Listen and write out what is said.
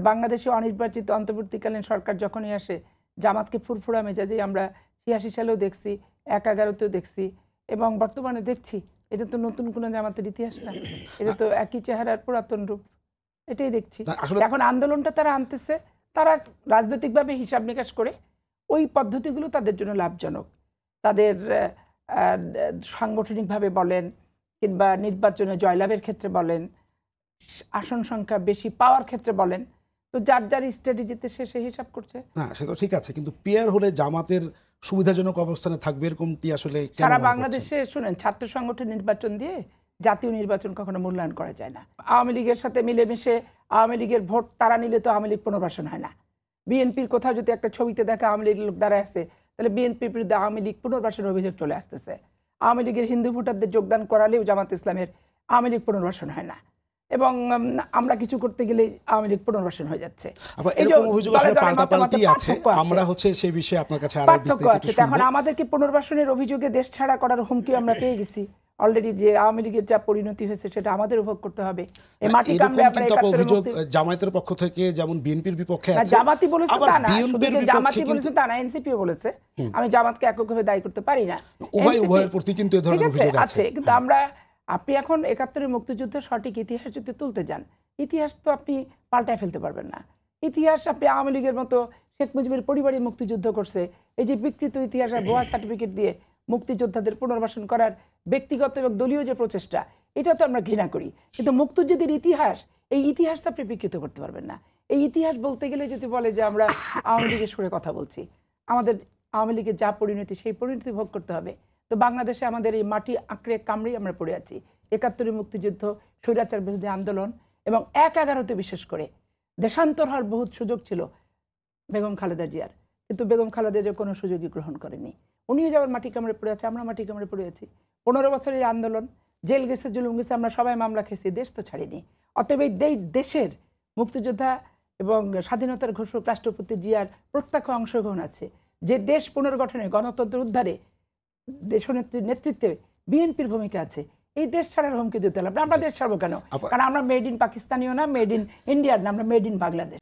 বাংলাদেশে অনির্বাচিত অন্তর্বর্তীকালীন সরকার যখনই আসে জামাতকে ফুরফুরা মেজাজেই আমরা ৮৬ সালেও দেখছি, ১১তেও দেখছি এবং বর্তমানে দেখছি। এটা তো নতুন কোনো জামাতের ইতিহাস না, এটা তো একই চেহারার পুরাতন রূপ, এটাই দেখছি। এখন আন্দোলনটা তারা আনতেছে, তারা রাজনৈতিকভাবে হিসাব নিকাশ করে ওই পদ্ধতিগুলো তাদের জন্য লাভজনক। তাদের সাংগঠনিকভাবে বলেন কিংবা নির্বাচনে জয়লাভের ক্ষেত্রে বলেন, আসন সংখ্যা বেশি পাওয়ার ক্ষেত্রে বলেন, তো যার যার স্ট্র্যাটেজিতে সে হিসাব করছে। না সেটা ঠিক আছে, কিন্তু পিয়ার হলে জামাতের সুবিধাজনক অবস্থানে থাকবে এরকমটি আসলে সারা বাংলাদেশে শুনেন ছাত্র সংগঠন নির্বাচন দিয়ে জাতীয় নির্বাচন কখনো মূল্যায়ন করা যায় না। আওয়ামী লীগের সাথে মিলেমিশে আওয়ামী লীগের ভোট তারা নিলে তো আওয়ামী লীগ পুনর্বাসন হয় না। বিএনপির কোথাও যদি একটা ছবিতে দেখা আওয়ামী লীগের লোক দাঁড়ায় আসছে, তাহলে বিএনপির বিরুদ্ধে আওয়ামী লীগ পুনর্বাসনের অভিযোগ চলে আসতেছে। আওয়ামী লীগের হিন্দু ভোটারদের যোগদান করালেও জামাত ইসলামের আওয়ামী লীগ পুনর্বাসন হয় না, এবং আমরা কিছু করতে গেলে আওয়ামী লীগ পুনর্বাসন হয়ে যাচ্ছে। এখন আমাদেরকে পুনর্বাসনের অভিযোগে দেশ ছাড়া করার হুমকি আমরা পেয়ে গেছি অলরেডি। যে আওয়ামী লীগের যা পরিণতি হয়েছে সেটা আমাদের উপভোগ করতে হবে। এই মাটি কামড়ে জামায়াতের পক্ষ থেকে যেমন বিএনপির বিপক্ষে আছে, জামাতি বলেছে তা না, শুধু যে জামাতি বলেছে তা না, এনসিপিও বলেছে। আমি জামাতকে এককভাবে দায়ী করতে পারি না, উভয়ের প্রতি কিন্তু এই ধরনের অভিযোগ আছে। কিন্তু আপনি এখন ৭১-এর মুক্তিযুদ্ধের সঠিক ইতিহাস যদি তুলতে যান, ইতিহাস তো আপনি পাল্টায় ফেলতে পারবেন না। ইতিহাস আপনি আওয়ামী লীগের মতো শেখ মুজিবের পরিবারই মুক্তিযুদ্ধ করছে, এই যে বিকৃত ইতিহাস আর ভুয়া সার্টিফিকেট দিয়ে মুক্তিযোদ্ধাদের পুনর্বাসন করার ব্যক্তিগত এবং দলীয় যে প্রচেষ্টা, এটা তো আমরা ঘৃণা করি। কিন্তু মুক্তিযুদ্ধের ইতিহাস, এই ইতিহাস তো আপনি বিকৃত করতে পারবেন না। এই ইতিহাস বলতে গেলে যদি বলে যে আমরা আওয়ামী লীগের সুরে কথা বলছি, আমাদের আওয়ামী লীগের যা পরিণতি সেই পরিণতি ভোগ করতে হবে। তো বাংলাদেশে আমাদের এই মাটি আঁকড়ে কামড়েই আমরা পড়ে আছি। ৭১-এর মুক্তিযুদ্ধ, স্বৈরাচার বিরোধী আন্দোলন এবং ১/১১-তে বিশেষ করে দেশান্তর হওয়ার বহুত সুযোগ ছিল বেগম খালেদা জিয়ার, কিন্তু বেগম খালেদা জিয়া কোনো সুযোগই গ্রহণ করেনি। উনিও যেমন মাটি কামড়ে পড়ে আছে, আমরা মাটি কামড়ে পড়ে আছি। ১৫ বছরের আন্দোলন, জেল গেছে, জুলুম গেছে, আমরা সবাই মামলা খেয়েছি, দেশ তো ছাড়িনি। অতএব এই দেশের মুক্তিযোদ্ধা এবং স্বাধীনতার ঘোষক রাষ্ট্রপতি জিয়ার প্রত্যক্ষ অংশগ্রহণ আছে। যে দেশ পুনর্গঠনে, গণতন্ত্র উদ্ধারে দেশনেত্রীর নেতৃত্বে বিএনপির ভূমিকা আছে। এই দেশ ছাড়ার হুমকি দিতে হবে। আমরা দেশ ছাড়বো কেন? কারণ আমরা মেড ইন পাকিস্তানিও না, মেড ইন ইন্ডিয়ার না, আমরা মেড ইন বাংলাদেশ।